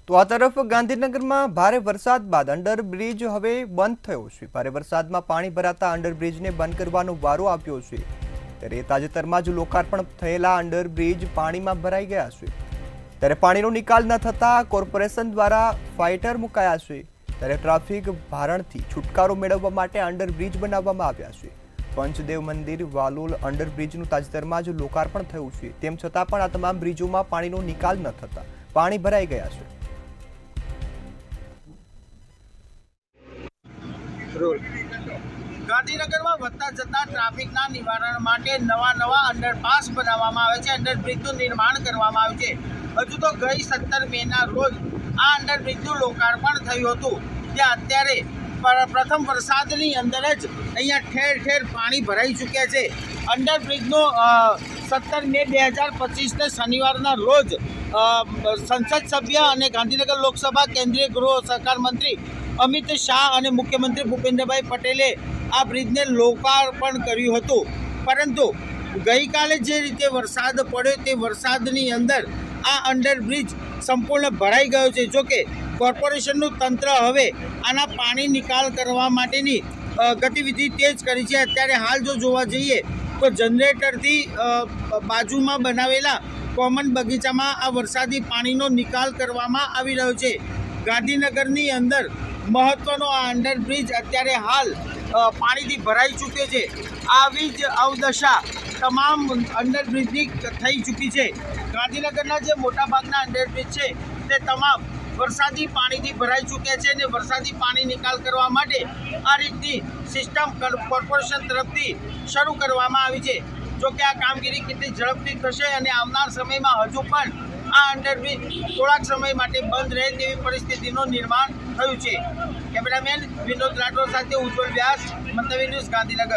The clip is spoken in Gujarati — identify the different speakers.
Speaker 1: તો આ તરફ ગાંધીનગરમાં ભારે વરસાદ બાદ અંડરબ્રિજ હવે બંધ થયો છે। ભારે વરસાદમાં પાણી ભરાતા અંડરબ્રિજને બંધ કરવાનો વારો આવ્યો છે। ત્યારે તાજેતરમાં જ લોકાર્પણ થયેલા અંડરબ્રિજ પાણીમાં ભરાઈ ગયા છે। ત્યારે પાણીનો નિકાલ ન થતા કોર્પોરેશન દ્વારા ફાઇટર મુકાયા છે। ત્યારે ટ્રાફિક ભારણથી છુટકારો મેળવવા માટે અંડરબ્રિજ બનાવવામાં આવ્યા છે। પંચદેવ મંદિર વાલોલ અંડરબ્રિજનું તાજેતરમાં જ લોકાર્પણ થયું છે। તેમ છતાં પણ આ તમામ બ્રિજોમાં પાણીનો નિકાલ ન થતા પાણી ભરાઈ ગયા છે।
Speaker 2: ગાંધીનગરમાં વધતા જતા ટ્રાફિકના નિવારણ માટે નવા અંડરપાસ બનાવવામાં આવે છે, અંડરબ્રિજનું નિર્માણ કરવામાં આવ્યું છે। હજુ તો ગઈ 17 મેના રોજ આ અંડરબ્રિજનું લોકાર્પણ થયું હતું, ત્યાં અત્યારે પ્રથમ વરસાદની અંદર જ અહીંયા ઠેર ઠેર પાણી ભરાઈ ચૂક્યા છે। અંડરબ્રિજનો 17 મે 2025ને શનિવારના રોજ સંસદ સભ્ય અને ગાંધીનગર લોકસભા કેન્દ્રીય ગૃહ સહકાર મંત્રી અમિત શાહ અને મુખ્યમંત્રી ભૂપેન્દ્રભાઈ પટેલે આ બ્રિજને લોકાર્પણ કર્યું હતું। પરંતુ ગઈકાલે જે રીતે વરસાદ પડ્યો તે વરસાદની અંદર આ અંડરબ્રિજ સંપૂર્ણ ભરાઈ ગયો છે। જોકે કોર્પોરેશનનું તંત્ર હવે આના પાણી નિકાલ કરવા માટેની ગતિવિધિ તેજ કરી છે। અત્યારે હાલ જો જોવા જઈએ તો જનરેટરથી બાજુમાં બનાવેલા કોમન બગીચામાં આ વરસાદી પાણીનો નિકાલ કરવામાં આવી રહ્યો છે। ગાંધીનગરની અંદર મહત્વનો આ અંડરબ્રિજ અત્યારે હાલ પાણીથી ભરાઈ ચૂક્યો છે। આવી જ અવદશા તમામ અંડરબ્રિજની થઈ ચૂકી છે। ગાંધીનગરના જે મોટાભાગના અંડરબ્રિજ છે તે તમામ વરસાદી પાણીથી ભરાઈ ચૂક્યા છે અને વરસાદી પાણી નિકાલ કરવા માટે આ રીતની સિસ્ટમ કોર્પોરેશન તરફથી શરૂ કરવામાં આવી છે। જો કે આ કામગીરી કેટલી ઝડપથી થશે અને આવનાર સમયમાં હજુ પણ આ અંડરબ્રિજ થોડાક સમય માટે બંધ રહે તેવી પરિસ્થિતિનું નિર્માણ થયું છે। કેમેરામેન વિનોદ રાઠોડ સાથે ઉજ્જવલ વ્યાસ, મંતવ્ય ન્યૂઝ, ગાંધીનગર।